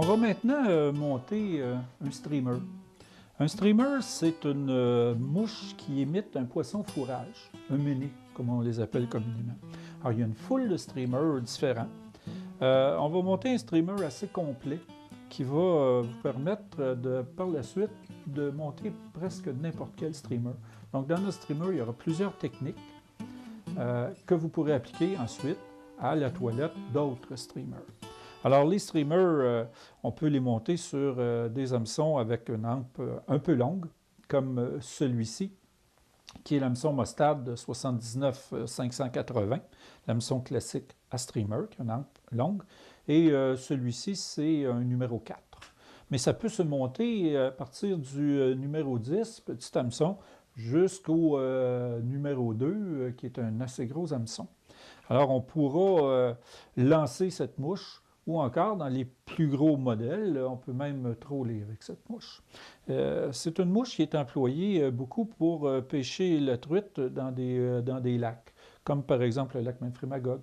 On va maintenant monter un streamer. Un streamer, c'est une mouche qui imite un poisson fourrage, un méné, comme on les appelle communément. Alors, il y a une foule de streamers différents. On va monter un streamer assez complet qui va vous permettre par la suite de monter presque n'importe quel streamer. Donc, dans notre streamer, il y aura plusieurs techniques que vous pourrez appliquer ensuite à la toilette d'autres streamers. Alors, les streamers, on peut les monter sur des hameçons avec une hampe un peu longue, comme celui-ci, qui est l'hameçon Mostad de 79 580, l'hameçon classique à streamer, qui a une hampe longue. Et celui-ci, c'est un numéro 4. Mais ça peut se monter à partir du numéro 10, petit hameçon, jusqu'au numéro 2, qui est un assez gros hameçon. Alors, on pourra lancer cette mouche, ou encore, dans les plus gros modèles, on peut même troller avec cette mouche. C'est une mouche qui est employée beaucoup pour pêcher la truite dans des lacs, comme par exemple le lac Memphremagog.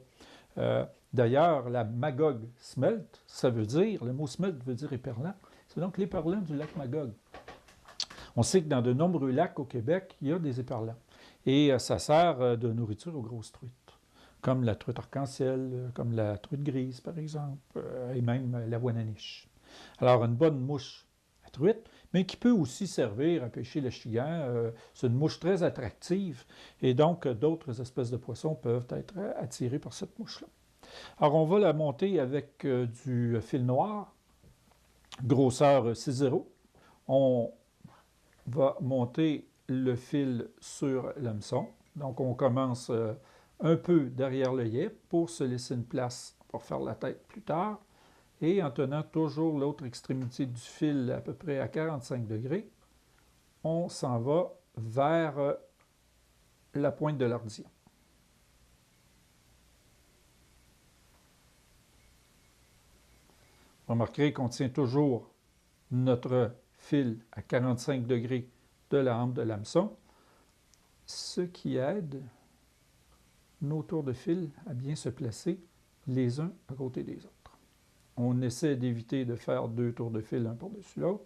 D'ailleurs, la Magog smelt, ça veut dire, le mot smelt veut dire éperlant, c'est donc l'éperlant du lac Magog. On sait que dans de nombreux lacs au Québec, il y a des éperlants. Et ça sert de nourriture aux grosses truites, comme la truite arc-en-ciel, comme la truite grise, par exemple, et même la ouananiche. Alors, une bonne mouche à truite, mais qui peut aussi servir à pêcher le chigan. C'est une mouche très attractive, et donc d'autres espèces de poissons peuvent être attirés par cette mouche-là. Alors, on va la monter avec du fil noir, grosseur 6,0. On va monter le fil sur l'hameçon. Donc, on commence un peu derrière l'œillet pour se laisser une place pour faire la tête plus tard. Et en tenant toujours l'autre extrémité du fil à peu près à 45 degrés, on s'en va vers la pointe de l'ardillon. Remarquez qu'on tient toujours notre fil à 45 degrés de la hampe de l'hameçon, ce qui aide nos tours de fil à bien se placer les uns à côté des autres. On essaie d'éviter de faire 2 tours de fil un par-dessus l'autre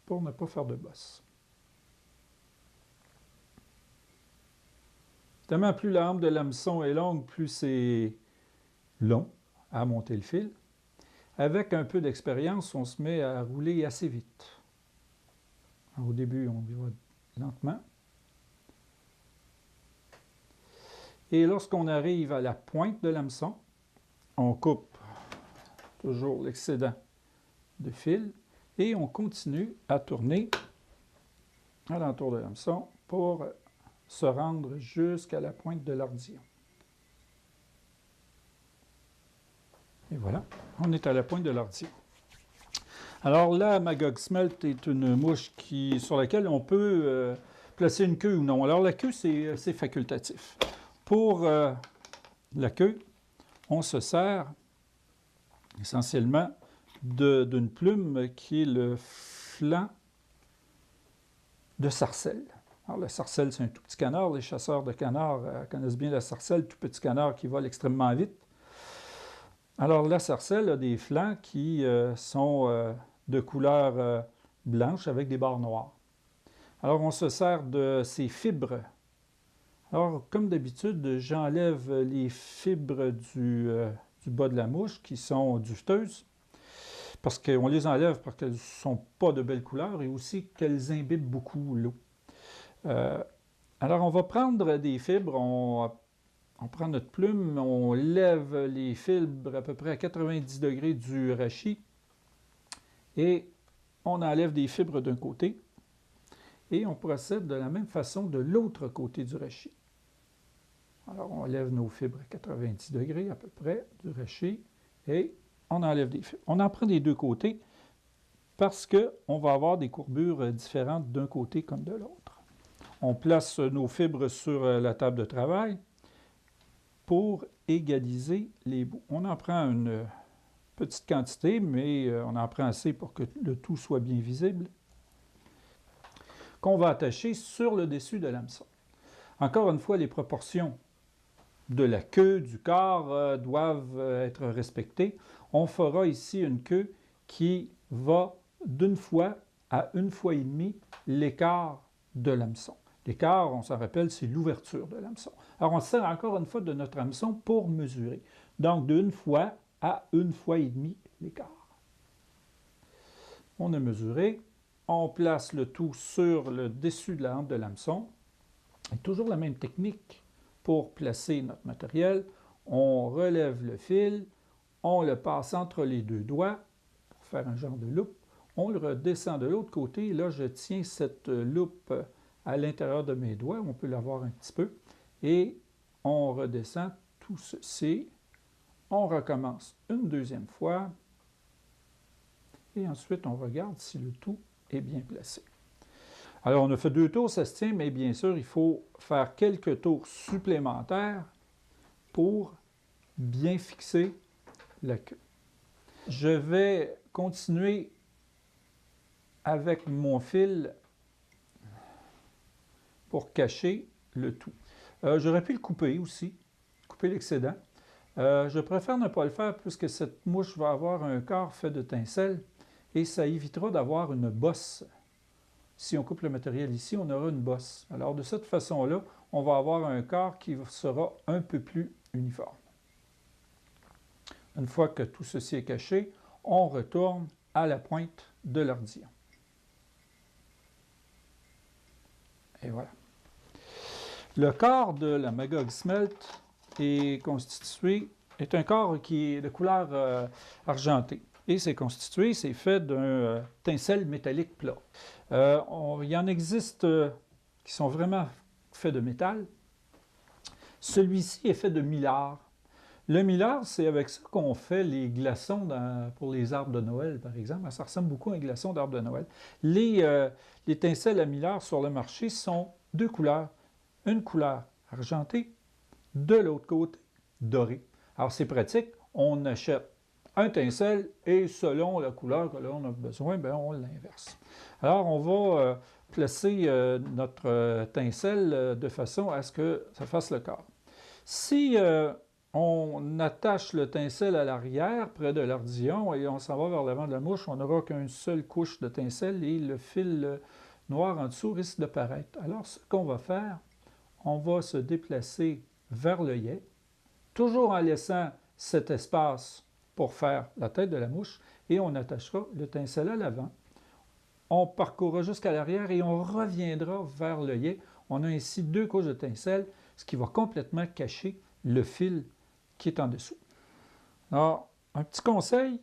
pour ne pas faire de bosse. Évidemment, plus la hampe de l'hameçon est longue, plus c'est long à monter le fil. Avec un peu d'expérience, on se met à rouler assez vite. Alors, au début, on va lentement. Et lorsqu'on arrive à la pointe de l'hameçon, on coupe toujours l'excédent de fil et on continue à tourner à l'entour de l'hameçon pour se rendre jusqu'à la pointe de l'ardillon. Et voilà, on est à la pointe de l'ardillon. Alors la Magog smelt est une mouche sur laquelle on peut placer une queue ou non. Alors la queue, c'est facultatif. Pour la queue, on se sert essentiellement d'une plume qui est le flanc de sarcelle. Alors, la sarcelle, c'est un tout petit canard. Les chasseurs de canards connaissent bien la sarcelle, tout petit canard qui vole extrêmement vite. Alors, la sarcelle a des flancs qui sont de couleur blanche avec des barres noires. Alors, on se sert de ces fibres. Alors, comme d'habitude, j'enlève les fibres du bas de la mouche qui sont duveteuses, parce qu'on les enlève parce qu'elles ne sont pas de belles couleurs et aussi qu'elles imbibent beaucoup l'eau. Alors, on va prendre des fibres, on prend notre plume, on lève les fibres à peu près à 90 degrés du rachis et on enlève des fibres d'un côté et on procède de la même façon de l'autre côté du rachis. Alors, on lève nos fibres à 90 degrés à peu près du rachis et on enlève des fibres. On en prend des deux côtés parce qu'on va avoir des courbures différentes d'un côté comme de l'autre. On place nos fibres sur la table de travail pour égaliser les bouts. On en prend une petite quantité, mais on en prend assez pour que le tout soit bien visible, qu'on va attacher sur le dessus de l'hameçon. Encore une fois, les proportions de la queue, du corps, doivent être respectées. On fera ici une queue qui va d'une fois à une fois et demie l'écart de l'hameçon. L'écart, on s'en rappelle, c'est l'ouverture de l'hameçon. Alors, on se sert encore une fois de notre hameçon pour mesurer. Donc, d'une fois à une fois et demie l'écart. On a mesuré. On place le tout sur le dessus de la hampe de l'hameçon. Et toujours la même technique pour placer notre matériel. On relève le fil, on le passe entre les deux doigts pour faire un genre de loupe. On le redescend de l'autre côté. Là, je tiens cette loupe à l'intérieur de mes doigts. On peut l'avoir un petit peu. Et on redescend tout ceci. On recommence une deuxième fois. Et ensuite, on regarde si le tout est bien placé. Alors, on a fait 2 tours, ça se tient, mais bien sûr, il faut faire quelques tours supplémentaires pour bien fixer la queue. Je vais continuer avec mon fil pour cacher le tout. J'aurais pu le couper aussi, couper l'excédent. Je préfère ne pas le faire puisque cette mouche va avoir un corps fait de tincelles et ça évitera d'avoir une bosse. Si on coupe le matériel ici, on aura une bosse. Alors, de cette façon-là, on va avoir un corps qui sera un peu plus uniforme. Une fois que tout ceci est caché, on retourne à la pointe de l'ardillon. Et voilà. Le corps de la Magog Smelt est un corps qui est de couleur argentée. Et c'est fait d'un tincelle métallique plat. Il y en existe qui sont vraiment faits de métal. Celui-ci est fait de mylar. Le mylar, c'est avec ça qu'on fait les glaçons pour les arbres de Noël, par exemple. Ça ressemble beaucoup à un glaçon d'arbre de Noël. Les tincelles à mylar sur le marché sont 2 couleurs. Une couleur argentée, de l'autre côté, dorée. Alors, c'est pratique. On achète un tincelle et selon la couleur que l'on a besoin, bien, on l'inverse. Alors, on va placer notre tincelle de façon à ce que ça fasse le corps. Si on attache le tincelle à l'arrière, près de l'ardillon, et on s'en va vers l'avant de la mouche, on n'aura qu'une seule couche de tincelle et le fil noir en dessous risque de paraître. Alors, ce qu'on va faire, on va se déplacer vers l'œillet, toujours en laissant cet espace pour faire la tête de la mouche, et on attachera le tincelle à l'avant. On parcourra jusqu'à l'arrière et on reviendra vers l'œillet. On a ainsi 2 couches de tincelle, ce qui va complètement cacher le fil qui est en dessous. Alors, un petit conseil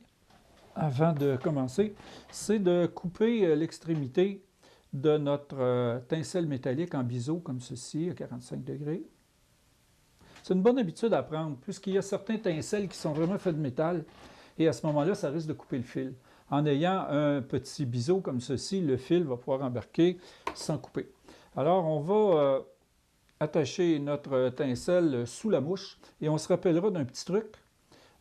avant de commencer, c'est de couper l'extrémité de notre tincelle métallique en biseau, comme ceci, à 45 degrés. C'est une bonne habitude à prendre, puisqu'il y a certains tincelles qui sont vraiment faits de métal, et à ce moment-là, ça risque de couper le fil. En ayant un petit biseau comme ceci, le fil va pouvoir embarquer sans couper. Alors, on va attacher notre tincelle sous la mouche, et on se rappellera d'un petit truc.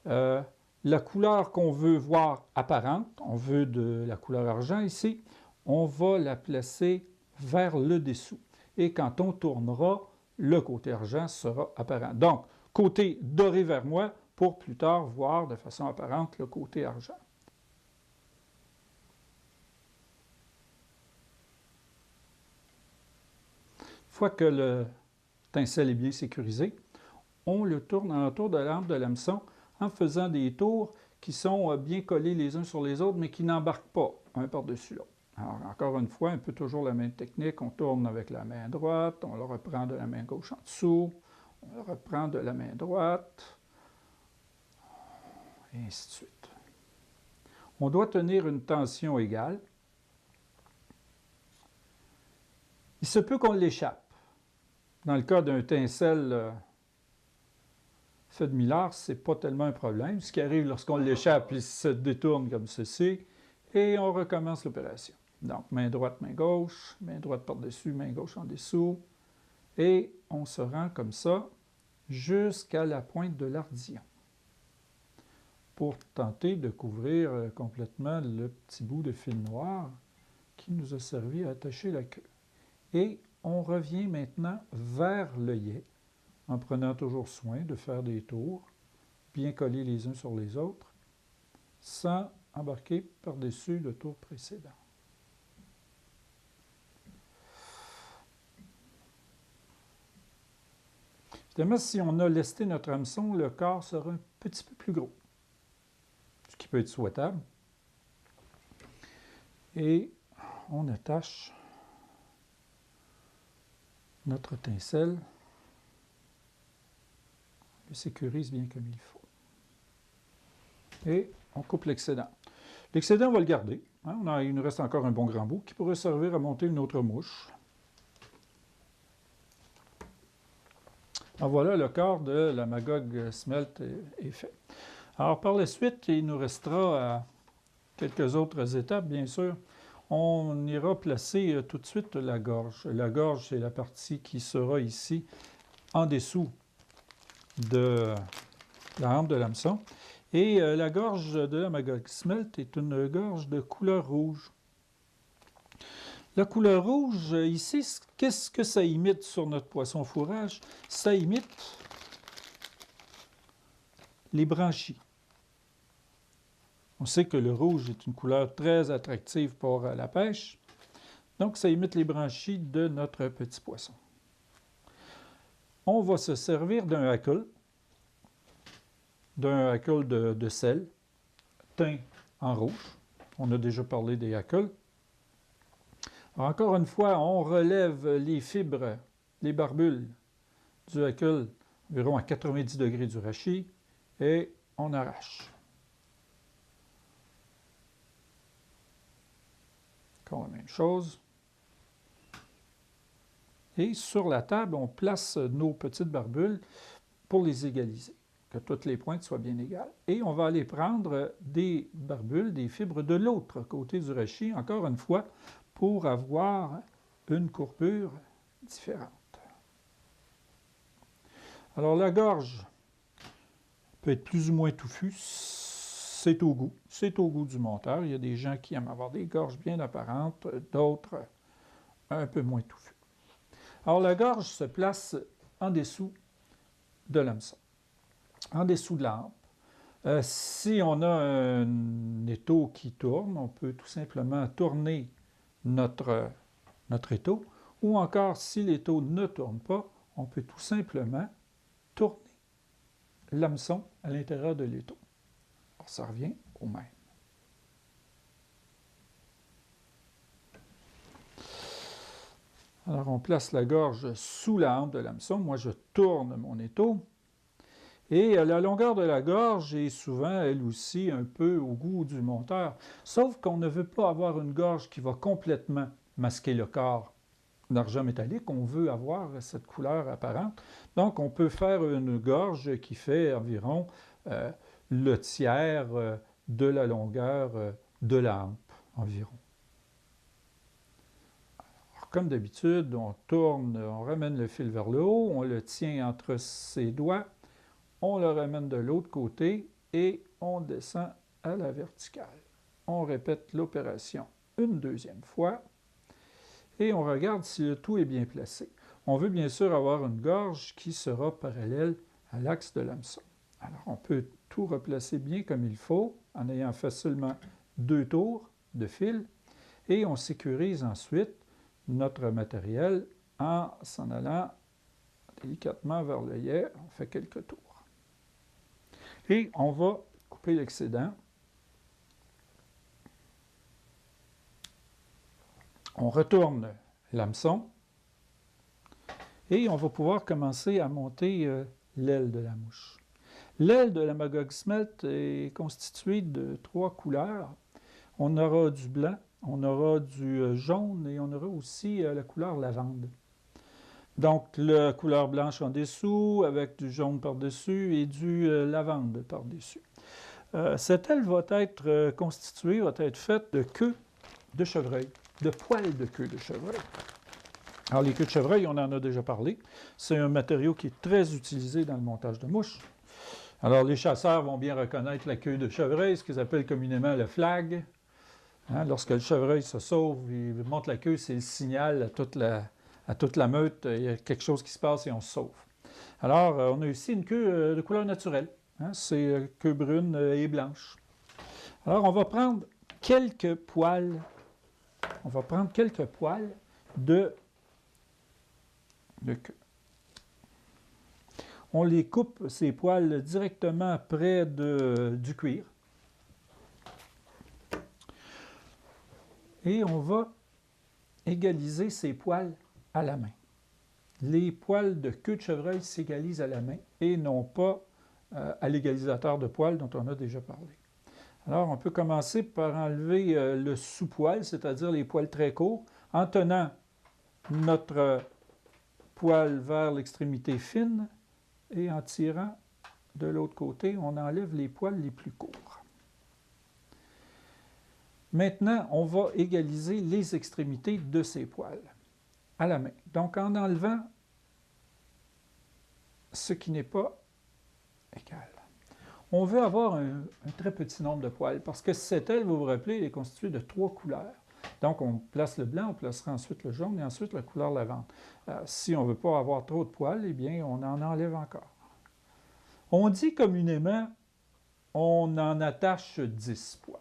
La couleur qu'on veut voir apparente, on veut de la couleur argent ici, on va la placer vers le dessous. Et quand on tournera, le côté argent sera apparent. Donc, côté doré vers moi, pour plus tard voir de façon apparente le côté argent. Une fois que le tincelle est bien sécurisé, on le tourne autour de l'hampe de l'hameçon en faisant des tours qui sont bien collés les uns sur les autres, mais qui n'embarquent pas un par-dessus l'autre. Alors, encore une fois, un peu toujours la même technique. On tourne avec la main droite, on le reprend de la main gauche en dessous, on le reprend de la main droite, et ainsi de suite. On doit tenir une tension égale. Il se peut qu'on l'échappe. Dans le cas d'un tincelle fait de mylar, ce n'est pas tellement un problème. Ce qui arrive lorsqu'on l'échappe, il se détourne comme ceci, et on recommence l'opération. Donc, main droite par-dessus, main gauche en dessous, et on se rend comme ça jusqu'à la pointe de l'ardillon pour tenter de couvrir complètement le petit bout de fil noir qui nous a servi à attacher la queue. Et on revient maintenant vers l'œillet en prenant toujours soin de faire des tours bien collés les uns sur les autres sans embarqué par-dessus le tour précédent. Évidemment, si on a lesté notre hameçon, le corps sera un petit peu plus gros, ce qui peut être souhaitable. Et on attache notre étincelle, le sécurise bien comme il faut. Et on coupe l'excédent. L'excédent, on va le garder. Hein? Il nous reste encore un bon grand bout qui pourrait servir à monter une autre mouche. Alors voilà, le corps de la Magog Smelt est fait. Alors par la suite, il nous restera quelques autres étapes, bien sûr. On ira placer tout de suite la gorge. La gorge, c'est la partie qui sera ici, en dessous de la hampe de l'hameçon. Et la gorge de la Magog Smelt est une gorge de couleur rouge. La couleur rouge, ici, qu'est-ce que ça imite sur notre poisson fourrage? Ça imite les branchies. On sait que le rouge est une couleur très attractive pour la pêche. Donc, ça imite les branchies de notre petit poisson. On va se servir d'un hackle de sel, teint en rouge. On a déjà parlé des hackles. Encore une fois, on relève les fibres, les barbules du hackle environ à 90 degrés du rachis et on arrache. Encore la même chose. Et sur la table, on place nos petites barbules pour les égaliser, que toutes les pointes soient bien égales. Et on va aller prendre des barbules, des fibres de l'autre côté du rachis, encore une fois, pour avoir une courbure différente. Alors la gorge peut être plus ou moins touffue, c'est au goût du monteur. Il y a des gens qui aiment avoir des gorges bien apparentes, d'autres un peu moins touffues. Alors la gorge se place en dessous de l'hameçon, en dessous de la hampe. Si on a un étau qui tourne, on peut tout simplement tourner notre étau, ou encore si l'étau ne tourne pas, on peut tout simplement tourner l'hameçon à l'intérieur de l'étau. Alors ça revient au même. Alors on place la gorge sous la hampe de l'hameçon. Moi je tourne mon étau. Et la longueur de la gorge est souvent, elle aussi, un peu au goût du monteur. Sauf qu'on ne veut pas avoir une gorge qui va complètement masquer le corps d'argent métallique. On veut avoir cette couleur apparente. Donc, on peut faire une gorge qui fait environ le tiers de la longueur de la hampe, environ. Alors, comme d'habitude, on tourne, on ramène le fil vers le haut, on le tient entre ses doigts, on le ramène de l'autre côté et on descend à la verticale. On répète l'opération une deuxième fois et on regarde si le tout est bien placé. On veut bien sûr avoir une gorge qui sera parallèle à l'axe de l'hameçon. Alors on peut tout replacer bien comme il faut en ayant fait seulement 2 tours de fil et on sécurise ensuite notre matériel en s'en allant délicatement vers l'œillet. On fait quelques tours. Et on va couper l'excédent. On retourne l'hameçon et on va pouvoir commencer à monter l'aile de la mouche. L'aile de la Magog Smelt est constituée de 3 couleurs. On aura du blanc, on aura du jaune et on aura aussi la couleur lavande. Donc, la couleur blanche en dessous, avec du jaune par-dessus et du lavande par-dessus. Cette aile va être constituée, va être faite de queue de chevreuil, de poils de queue de chevreuil. Alors, les queues de chevreuil, on en a déjà parlé. C'est un matériau qui est très utilisé dans le montage de mouches. Alors, les chasseurs vont bien reconnaître la queue de chevreuil, ce qu'ils appellent communément le flag. Hein, lorsque le chevreuil se sauve, il monte la queue, c'est le signal à toute la meute, il y a quelque chose qui se passe et on se sauve. Alors, on a ici une queue de couleur naturelle. Hein, c'est queue brune et blanche. Alors, on va prendre quelques poils. On va prendre quelques poils de queue. On les coupe, ces poils, directement près du cuir. Et on va égaliser ces poils à la main. Les poils de queue de chevreuil s'égalisent à la main et non pas à l'égalisateur de poils dont on a déjà parlé. Alors, on peut commencer par enlever le sous-poil, c'est-à-dire les poils très courts, en tenant notre poil vers l'extrémité fine et en tirant de l'autre côté, on enlève les poils les plus courts. Maintenant, on va égaliser les extrémités de ces poils à la main. Donc, en enlevant ce qui n'est pas égal. On veut avoir un très petit nombre de poils parce que cette aile, vous vous rappelez, elle est constituée de 3 couleurs. Donc, on place le blanc, on placera ensuite le jaune et ensuite la couleur lavande. Si on ne veut pas avoir trop de poils, eh bien, on en enlève encore. On dit communément, on en attache 10 poils.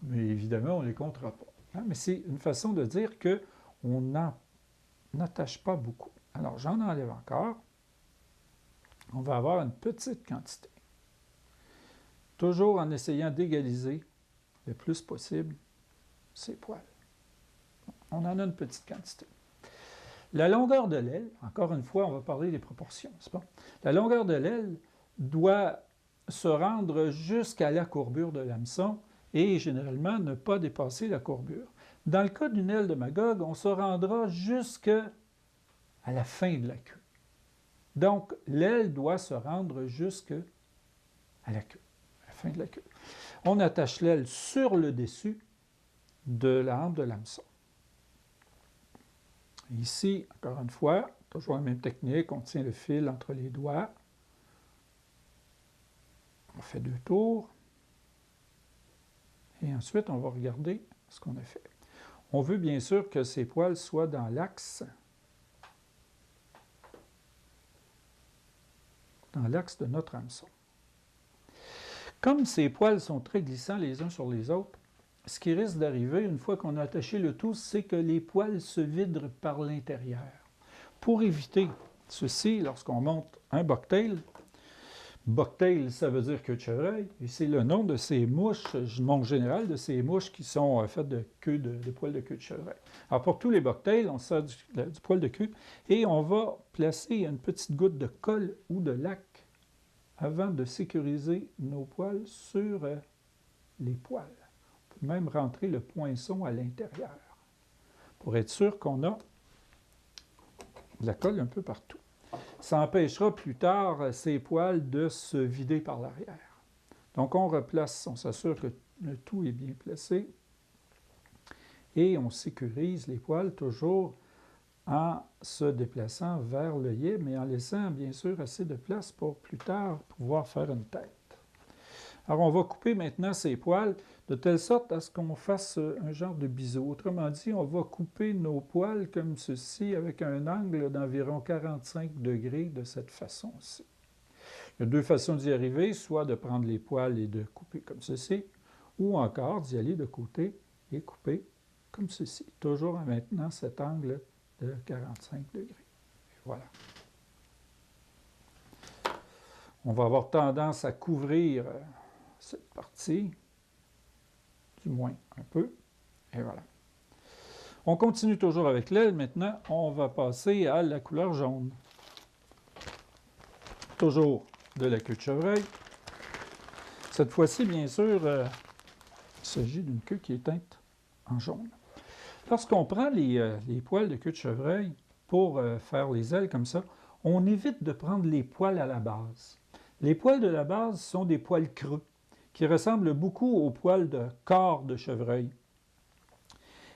Mais évidemment, on ne les comptera pas. Hein? Mais c'est une façon de dire qu'on n'en attache pas beaucoup. Alors, j'en enlève encore. On va avoir une petite quantité. Toujours en essayant d'égaliser le plus possible ces poils. On en a une petite quantité. La longueur de l'aile, encore une fois, on va parler des proportions, c'est pas? La longueur de l'aile doit se rendre jusqu'à la courbure de l'hameçon et généralement ne pas dépasser la courbure. Dans le cas d'une aile de Magog, on se rendra jusqu'à la fin de la queue. Donc, l'aile doit se rendre jusqu'à la queue, à la fin de la queue. On attache l'aile sur le dessus de la hampe de l'hameçon. Ici, encore une fois, toujours la même technique, on tient le fil entre les doigts. On fait 2 tours. Et ensuite, on va regarder ce qu'on a fait. On veut bien sûr que ces poils soient dans l'axe de notre hameçon. Comme ces poils sont très glissants les uns sur les autres, ce qui risque d'arriver une fois qu'on a attaché le tout, c'est que les poils se vident par l'intérieur. Pour éviter ceci, lorsqu'on monte un bucktail, bucktail, ça veut dire queue de chevreuil, et c'est le nom de ces mouches, mon général, de ces mouches qui sont faites de poils de queue de chevreuil. Alors pour tous les bucktails, on sert du poil de queue et on va placer une petite goutte de colle ou de lac avant de sécuriser nos poils sur les poils. On peut même rentrer le poinçon à l'intérieur pour être sûr qu'on a de la colle un peu partout. Ça empêchera plus tard ces poils de se vider par l'arrière. Donc on replace, on s'assure que le tout est bien placé et on sécurise les poils toujours en se déplaçant vers l'œillet, mais en laissant bien sûr assez de place pour plus tard pouvoir faire une tête. Alors on va couper maintenant ces poils de telle sorte à ce qu'on fasse un genre de biseau. Autrement dit, on va couper nos poils comme ceci avec un angle d'environ 45 degrés de cette façon-ci. Il y a 2 façons d'y arriver, soit de prendre les poils et de couper comme ceci, ou encore d'y aller de côté et couper comme ceci, toujours en maintenant cet angle de 45 degrés. Et voilà. On va avoir tendance à couvrir cette partie, du moins un peu, et voilà. On continue toujours avec l'aile. Maintenant, on va passer à la couleur jaune. Toujours de la queue de chevreuil. Cette fois-ci, bien sûr, il s'agit d'une queue qui est teinte en jaune. Lorsqu'on prend les poils de queue de chevreuil pour faire les ailes comme ça, on évite de prendre les poils à la base. Les poils de la base sont des poils creux qui ressemblent beaucoup aux poils de corps de chevreuil.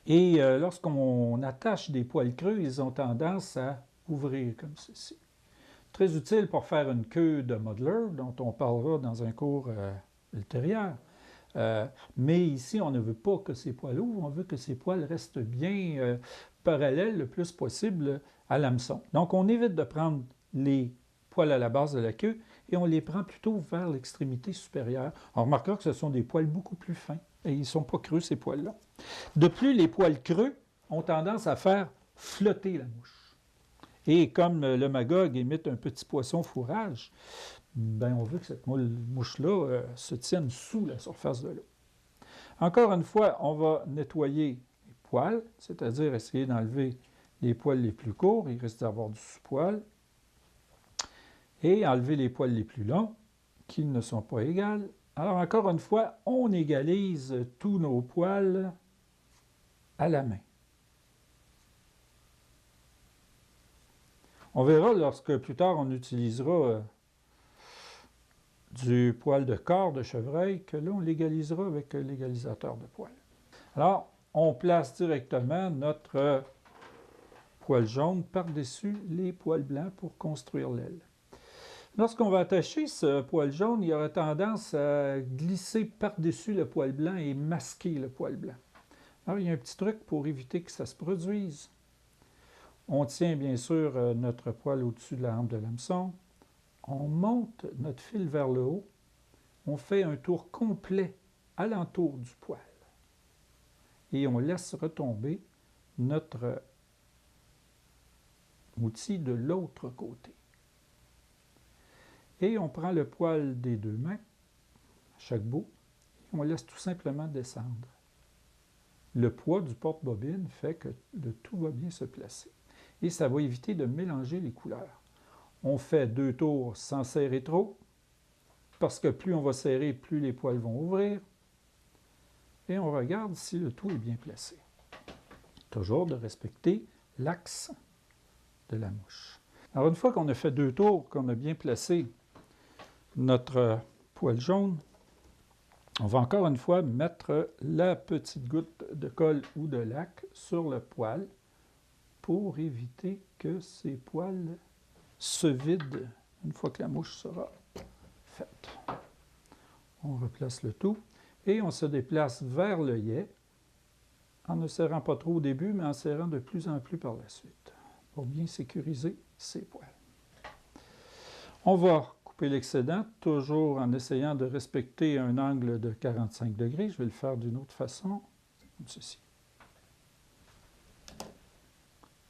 Et lorsqu'on attache des poils creux, ils ont tendance à ouvrir comme ceci. Très utile pour faire une queue de modeler, dont on parlera dans un cours ultérieur. Mais ici, on ne veut pas que ces poils ouvrent, on veut que ces poils restent bien parallèles le plus possible à l'hameçon. Donc, on évite de prendre les poils à la base de la queue et on les prend plutôt vers l'extrémité supérieure. On remarquera que ce sont des poils beaucoup plus fins et ils ne sont pas creux, ces poils-là. De plus, les poils creux ont tendance à faire flotter la mouche. Et comme le magog imite un petit poisson fourrage, ben on veut que cette mouche-là se tienne sous la surface de l'eau. Encore une fois, on va nettoyer les poils, c'est-à-dire essayer d'enlever les poils les plus courts, il risque d'avoir du sous-poil, et enlever les poils les plus longs, qui ne sont pas égales. Alors, encore une fois, on égalise tous nos poils à la main. On verra lorsque plus tard on utilisera du poil de corps de chevreuil, que là, on l'égalisera avec l'égalisateur de poils. Alors, on place directement notre poil jaune par-dessus les poils blancs pour construire l'aile. Lorsqu'on va attacher ce poil jaune, il aura tendance à glisser par-dessus le poil blanc et masquer le poil blanc. Alors, il y a un petit truc pour éviter que ça se produise. On tient bien sûr notre poil au-dessus de la hampe de l'hameçon. On monte notre fil vers le haut. On fait un tour complet alentour du poil. Et on laisse retomber notre outil de l'autre côté. Et on prend le poil des deux mains, à chaque bout, et on laisse tout simplement descendre. Le poids du porte-bobine fait que le tout va bien se placer. Et ça va éviter de mélanger les couleurs. On fait 2 tours sans serrer trop, parce que plus on va serrer, plus les poils vont ouvrir. Et on regarde si le tout est bien placé. Toujours de respecter l'axe de la mouche. Alors, une fois qu'on a fait 2 tours, qu'on a bien placé notre poil jaune, on va encore une fois mettre la petite goutte de colle ou de lac sur le poil pour éviter que ces poils se vident une fois que la mouche sera faite. On replace le tout et on se déplace vers l'œillet en ne serrant pas trop au début, mais en serrant de plus en plus par la suite pour bien sécuriser ces poils. On va couper l'excédent, toujours en essayant de respecter un angle de 45 degrés. Je vais le faire d'une autre façon, comme ceci.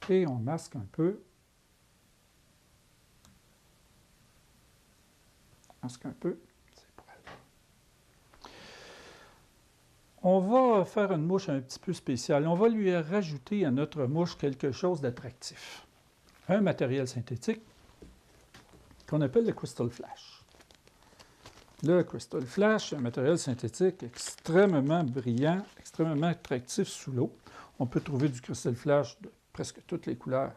Et on masque un peu. Masque un peu ces poils. On va faire une mouche un petit peu spéciale. On va lui rajouter à notre mouche quelque chose d'attractif. Un matériel synthétique qu'on appelle le Crystal Flash. Le Crystal Flash est un matériel synthétique extrêmement brillant, extrêmement attractif sous l'eau. On peut trouver du Crystal Flash de presque toutes les couleurs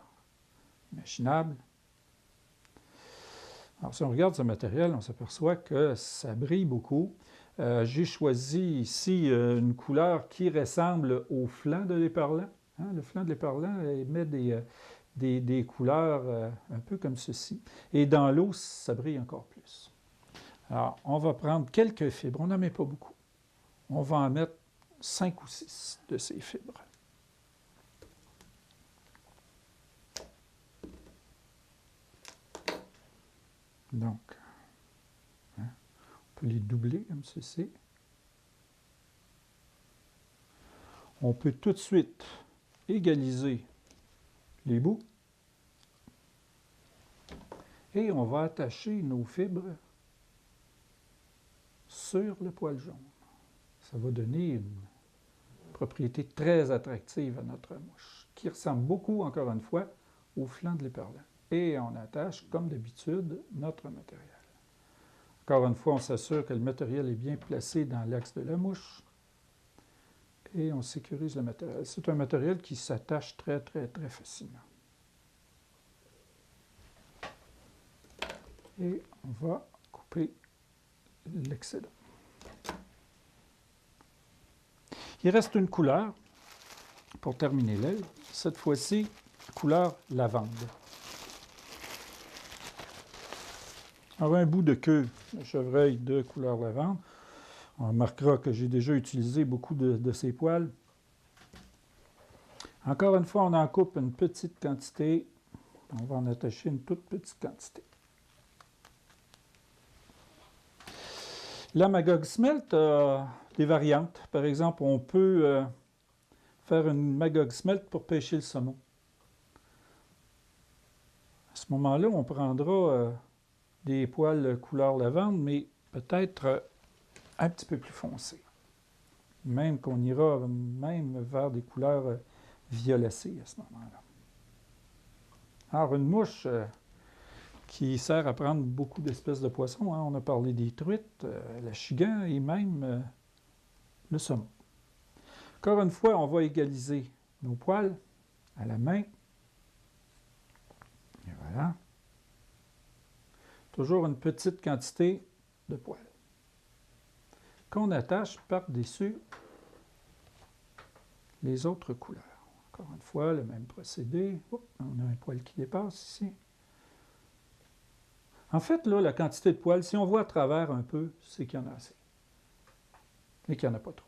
imaginables. Alors, si on regarde ce matériel, on s'aperçoit que ça brille beaucoup. J'ai choisi ici une couleur qui ressemble au flanc de l'éperlan. Hein, le flanc de l'éperlan émet des couleurs un peu comme ceci. Et dans l'eau, ça brille encore plus. Alors, on va prendre quelques fibres. On n'en met pas beaucoup. On va en mettre 5 ou 6 de ces fibres. Donc, hein, on peut les doubler comme ceci. On peut tout de suite égaliser les bouts. Et on va attacher nos fibres sur le poil jaune. Ça va donner une propriété très attractive à notre mouche, qui ressemble beaucoup, encore une fois, au flanc de l'éperlan. Et on attache, comme d'habitude, notre matériel. Encore une fois, on s'assure que le matériel est bien placé dans l'axe de la mouche. Et on sécurise le matériel. C'est un matériel qui s'attache très, très, très facilement. Et on va couper l'excédent. Il reste une couleur pour terminer l'aile. Cette fois-ci, couleur lavande. Alors, un bout de queue de chevreuil de couleur lavande. On remarquera que j'ai déjà utilisé beaucoup de ces poils. Encore une fois, on en coupe une petite quantité. On va en attacher une toute petite quantité. La Magog Smelt a des variantes. Par exemple, on peut faire une magog smelt pour pêcher le saumon. À ce moment-là, on prendra des poils couleur lavande, mais peut-être un petit peu plus foncés. Même qu'on ira même vers des couleurs violacées à ce moment-là. Alors, une mouche qui sert à prendre beaucoup d'espèces de poissons, hein. On a parlé des truites, l'achigan et même le saumon. Encore une fois, on va égaliser nos poils à la main. Et voilà. Toujours une petite quantité de poils qu'on attache par-dessus les autres couleurs. Encore une fois, le même procédé. Oups, on a un poil qui dépasse ici. En fait, là, la quantité de poils, si on voit à travers un peu, c'est qu'il y en a assez. Et qu'il n'y en a pas trop.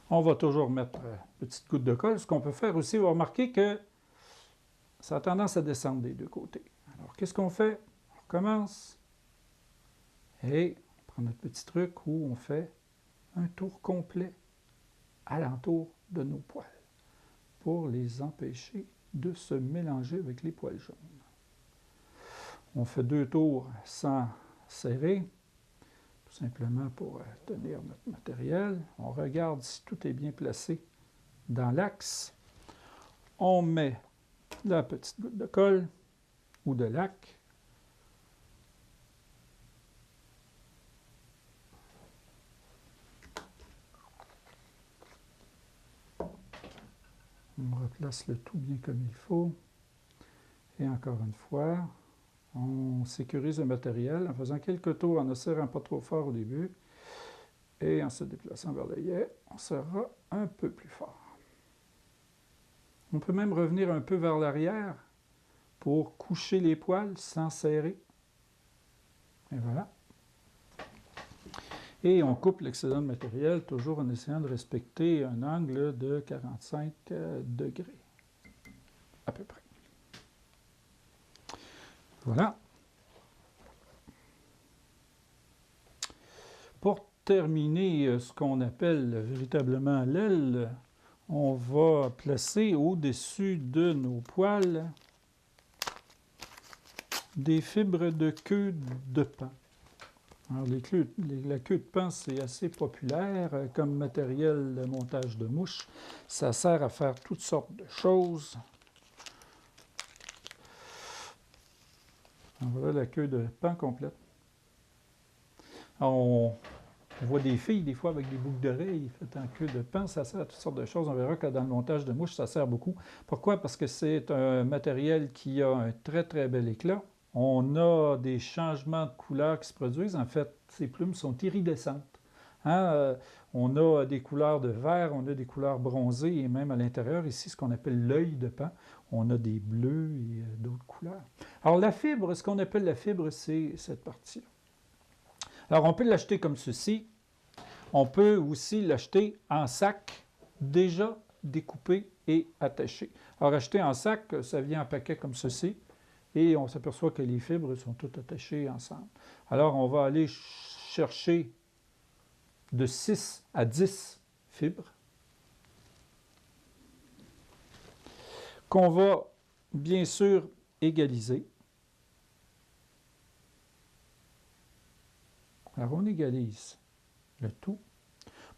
On va toujours mettre une petite goutte de colle. Ce qu'on peut faire aussi, on va remarquer que ça a tendance à descendre des deux côtés. Alors, qu'est-ce qu'on fait? On recommence. Et on prend notre petit truc où on fait un tour complet alentour de nos poils pour les empêcher de se mélanger avec les poils jaunes. On fait 2 tours sans serrer, tout simplement pour tenir notre matériel. On regarde si tout est bien placé dans l'axe. On met la petite goutte de colle ou de lac. On replace le tout bien comme il faut. Et encore une fois, on sécurise le matériel en faisant quelques tours, en ne serrant pas trop fort au début. Et en se déplaçant vers l'œillet, on serrera un peu plus fort. On peut même revenir un peu vers l'arrière pour coucher les poils sans serrer. Et voilà. Et on coupe l'excédent de matériel, toujours en essayant de respecter un angle de 45 degrés, à peu près. Voilà. Pour terminer ce qu'on appelle véritablement l'aile, on va placer au-dessus de nos poils des fibres de queue de paon. Alors, la queue de paon, c'est assez populaire comme matériel de montage de mouches. Ça sert à faire toutes sortes de choses. Alors, voilà la queue de paon complète. Alors, on voit des filles, des fois, avec des boucles d'oreilles faites en queue de paon. Ça sert à toutes sortes de choses. On verra que dans le montage de mouches, ça sert beaucoup. Pourquoi? Parce que c'est un matériel qui a un très, très bel éclat. On a des changements de couleur qui se produisent. En fait, ces plumes sont iridescentes. Hein? On a des couleurs de vert, on a des couleurs bronzées, et même à l'intérieur, ici, ce qu'on appelle l'œil de paon, on a des bleus et d'autres couleurs. Alors, la fibre, ce qu'on appelle la fibre, c'est cette partie-là. Alors, on peut l'acheter comme ceci. On peut aussi l'acheter en sac, déjà découpé et attaché. Alors, acheter en sac, ça vient en paquet comme ceci. Et on s'aperçoit que les fibres sont toutes attachées ensemble. Alors, on va aller chercher de 6 à 10 fibres qu'on va bien sûr égaliser. Alors, on égalise le tout.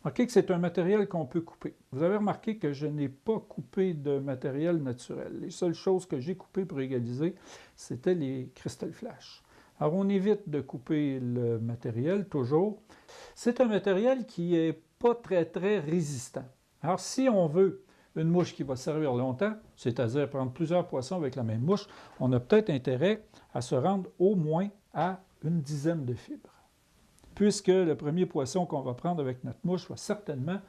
Remarquez que c'est un matériel qu'on peut couper. Vous avez remarqué que je n'ai pas coupé de matériel naturel. Les seules choses que j'ai coupées pour égaliser, c'était les cristals flash. Alors, on évite de couper le matériel, toujours. C'est un matériel qui n'est pas très, très résistant. Alors, si on veut une mouche qui va servir longtemps, c'est-à-dire prendre plusieurs poissons avec la même mouche, on a peut-être intérêt à se rendre au moins à une dizaine de fibres, puisque le premier poisson qu'on va prendre avec notre mouche va certainement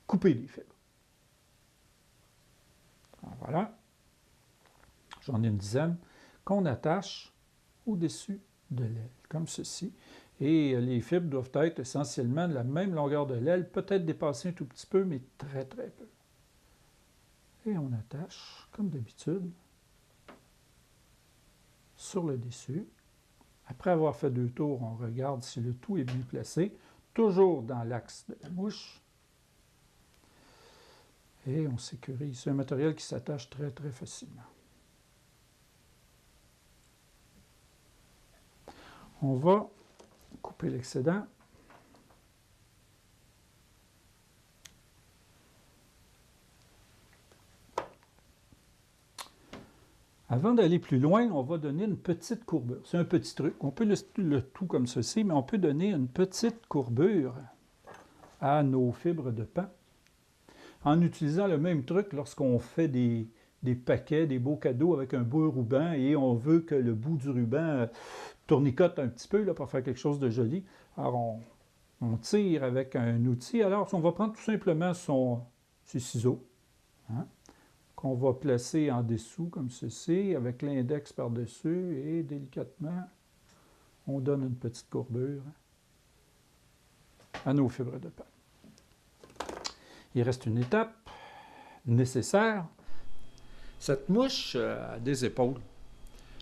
couper les fibres. Alors voilà, j'en ai une dizaine, qu'on attache au-dessus de l'aile, comme ceci. Et les fibres doivent être essentiellement de la même longueur de l'aile, peut-être dépasser un tout petit peu, mais très, très peu. Et on attache, comme d'habitude, sur le dessus. Après avoir fait 2 tours, on regarde si le tout est bien placé, toujours dans l'axe de la mouche. Et on sécurise. C'est un matériel qui s'attache très, très facilement. On va couper l'excédent. Avant d'aller plus loin, on va donner une petite courbure. C'est un petit truc. On peut le tout comme ceci, mais on peut donner une petite courbure à nos fibres de pain en utilisant le même truc lorsqu'on fait des paquets, des beaux cadeaux avec un beau ruban et on veut que le bout du ruban tournicote un petit peu là, pour faire quelque chose de joli. Alors, on tire avec un outil. Alors, on va prendre tout simplement ses ciseaux, hein, qu'on va placer en dessous comme ceci, avec l'index par-dessus, et délicatement, on donne une petite courbure à nos fibres de pain. Il reste une étape nécessaire. Cette mouche a des épaules.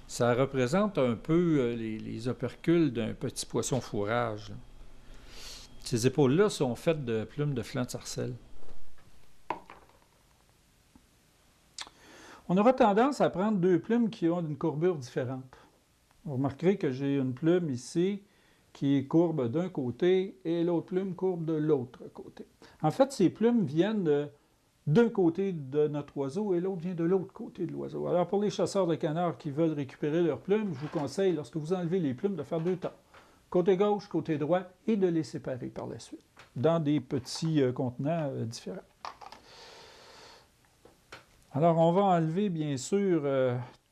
Ça représente un peu les opercules d'un petit poisson fourrage, là. Ces épaules-là sont faites de plumes de flanc de sarcelle. On aura tendance à prendre 2 plumes qui ont une courbure différente. Vous remarquerez que j'ai une plume ici qui est courbe d'un côté et l'autre plume courbe de l'autre côté. En fait, ces plumes viennent d'un côté de notre oiseau et l'autre vient de l'autre côté de l'oiseau. Alors, pour les chasseurs de canards qui veulent récupérer leurs plumes, je vous conseille, lorsque vous enlevez les plumes, de faire 2 temps. Côté gauche, côté droit, et de les séparer par la suite, dans des petits contenants différents. Alors, on va enlever, bien sûr,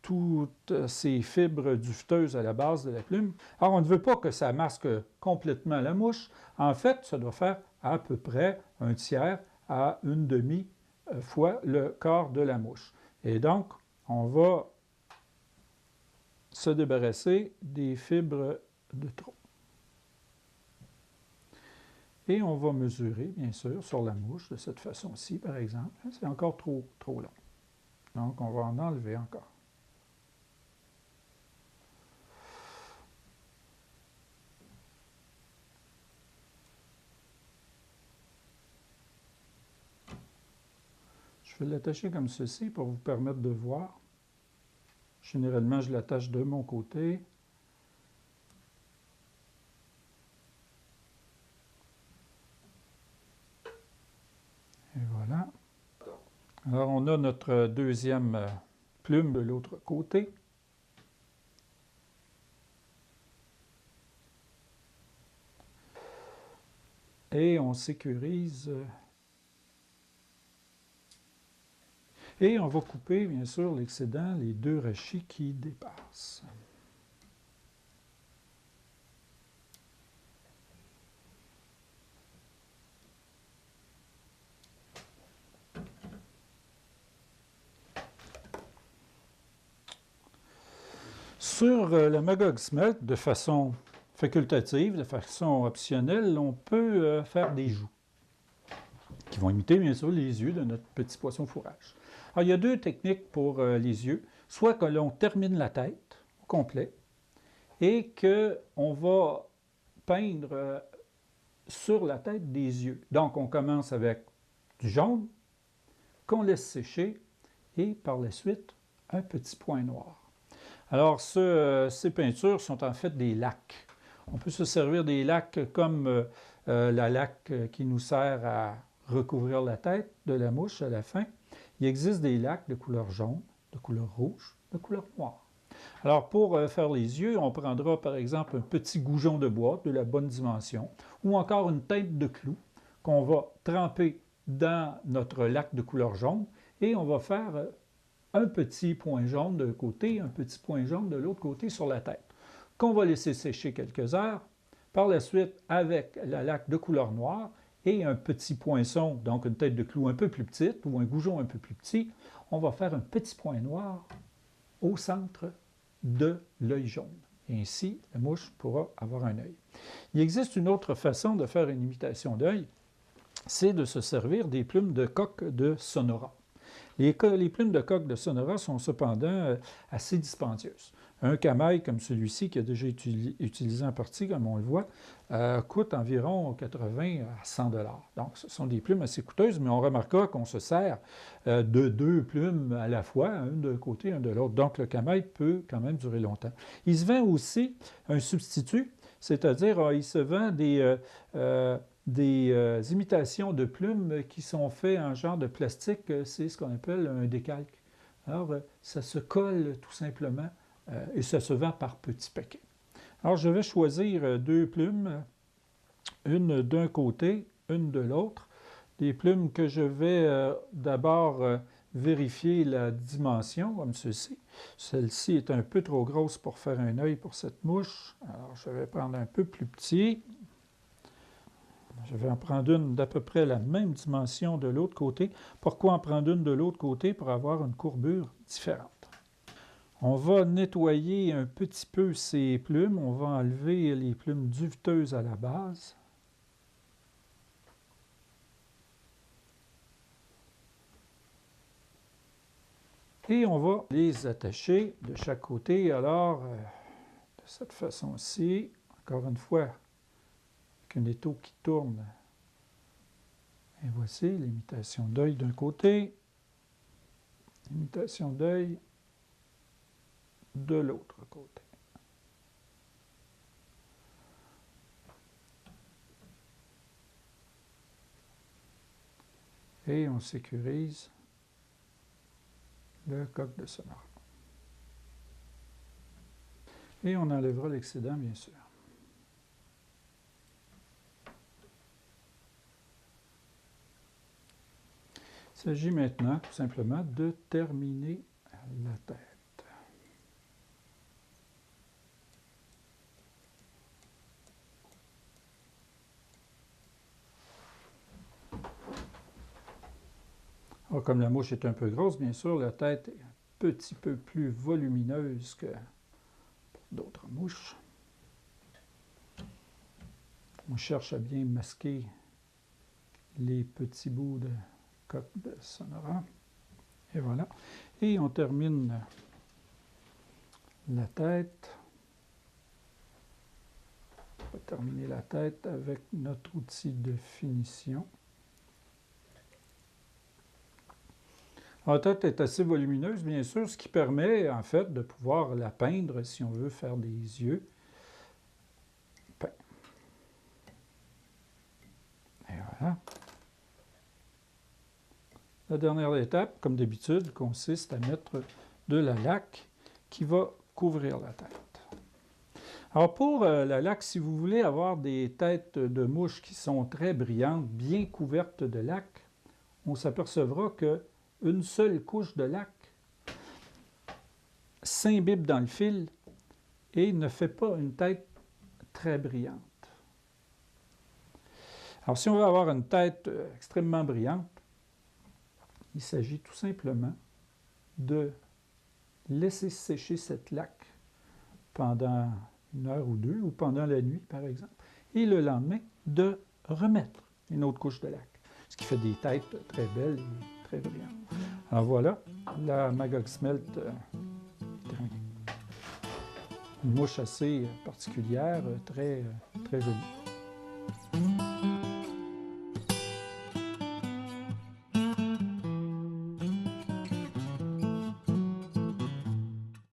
toutes ces fibres duveteuses à la base de la plume. Alors, on ne veut pas que ça masque complètement la mouche. En fait, ça doit faire à peu près 1/3 à 1/2 fois le corps de la mouche. Et donc, on va se débarrasser des fibres de trop. Et on va mesurer, bien sûr, sur la mouche, de cette façon-ci, par exemple. C'est encore trop long. Donc, on va en enlever encore. Je vais l'attacher comme ceci pour vous permettre de voir. Généralement, je l'attache de mon côté. Et voilà. Alors, on a notre deuxième plume de l'autre côté. Et on sécurise. Et on va couper, bien sûr, l'excédent, les 2 rachis qui dépassent. Sur le Magog Smelt, de façon facultative, de façon optionnelle, on peut faire des joues qui vont imiter, bien sûr, les yeux de notre petit poisson fourrage. Alors, il y a 2 techniques pour les yeux. Soit que l'on termine la tête au complet et qu'on va peindre sur la tête des yeux. Donc, on commence avec du jaune qu'on laisse sécher et par la suite, un petit point noir. Alors, ces peintures sont en fait des lacs. On peut se servir des lacs comme la laque qui nous sert à recouvrir la tête de la mouche à la fin. Il existe des lacs de couleur jaune, de couleur rouge, de couleur noire. Alors, pour faire les yeux, on prendra par exemple un petit goujon de bois de la bonne dimension ou encore une tête de clou qu'on va tremper dans notre lac de couleur jaune et on va faire un petit point jaune d'un côté, un petit point jaune de l'autre côté sur la tête, qu'on va laisser sécher quelques heures. Par la suite, avec la laque de couleur noire et un petit poinçon, donc une tête de clou un peu plus petite ou un goujon un peu plus petit, on va faire un petit point noir au centre de l'œil jaune. Et ainsi, la mouche pourra avoir un œil. Il existe une autre façon de faire une imitation d'œil, c'est de se servir des plumes de coque de Sonora. Les plumes de coque de Sonora sont cependant assez dispendieuses. Un camail comme celui-ci, qui a déjà été utilisé en partie, comme on le voit, coûte environ 80 à 100 $. Donc, ce sont des plumes assez coûteuses, mais on remarquera qu'on se sert de 2 plumes à la fois, un d'un côté, un de l'autre. Donc, le camail peut quand même durer longtemps. Il se vend aussi un substitut, c'est-à-dire il se vend des imitations de plumes qui sont faites en genre de plastique, c'est ce qu'on appelle un décalque. Alors, ça se colle tout simplement et ça se vend par petits paquets. Alors, je vais choisir 2 plumes, une d'un côté, une de l'autre. Des plumes que je vais d'abord vérifier la dimension, comme ceci. Celle-ci est un peu trop grosse pour faire un œil pour cette mouche. Alors, je vais prendre un peu plus petit. Je vais en prendre une d'à peu près la même dimension de l'autre côté. Pourquoi en prendre une de l'autre côté? Pour avoir une courbure différente. On va nettoyer un petit peu ces plumes. On va enlever les plumes duveteuses à la base. Et on va les attacher de chaque côté. Alors, de cette façon-ci, encore une fois, avec un étau qui tourne. Et voici l'imitation d'œil d'un côté, l'imitation d'œil de l'autre côté. Et on sécurise le coq de Sonora. Et on enlèvera l'excédent, bien sûr. Il s'agit maintenant, tout simplement, de terminer la tête. Alors, comme la mouche est un peu grosse, bien sûr, la tête est un petit peu plus volumineuse que d'autres mouches. On cherche à bien masquer les petits bouts de coque de Sonora. Et voilà. Et on termine la tête. On va terminer la tête avec notre outil de finition. La tête est assez volumineuse, bien sûr, ce qui permet, en fait, de pouvoir la peindre si on veut faire des yeux. Peint. Et voilà. La dernière étape, comme d'habitude, consiste à mettre de la laque qui va couvrir la tête. Alors pour la laque, si vous voulez avoir des têtes de mouches qui sont très brillantes, bien couvertes de laque, on s'apercevra qu'une seule couche de laque s'imbibe dans le fil et ne fait pas une tête très brillante. Alors si on veut avoir une tête extrêmement brillante, il s'agit tout simplement de laisser sécher cette laque pendant 1 heure ou 2, ou pendant la nuit, par exemple, et le lendemain, de remettre une autre couche de laque, ce qui fait des têtes très belles et très brillantes. Alors voilà, la Magog Smelt terminée. Une mouche assez particulière, très jolie.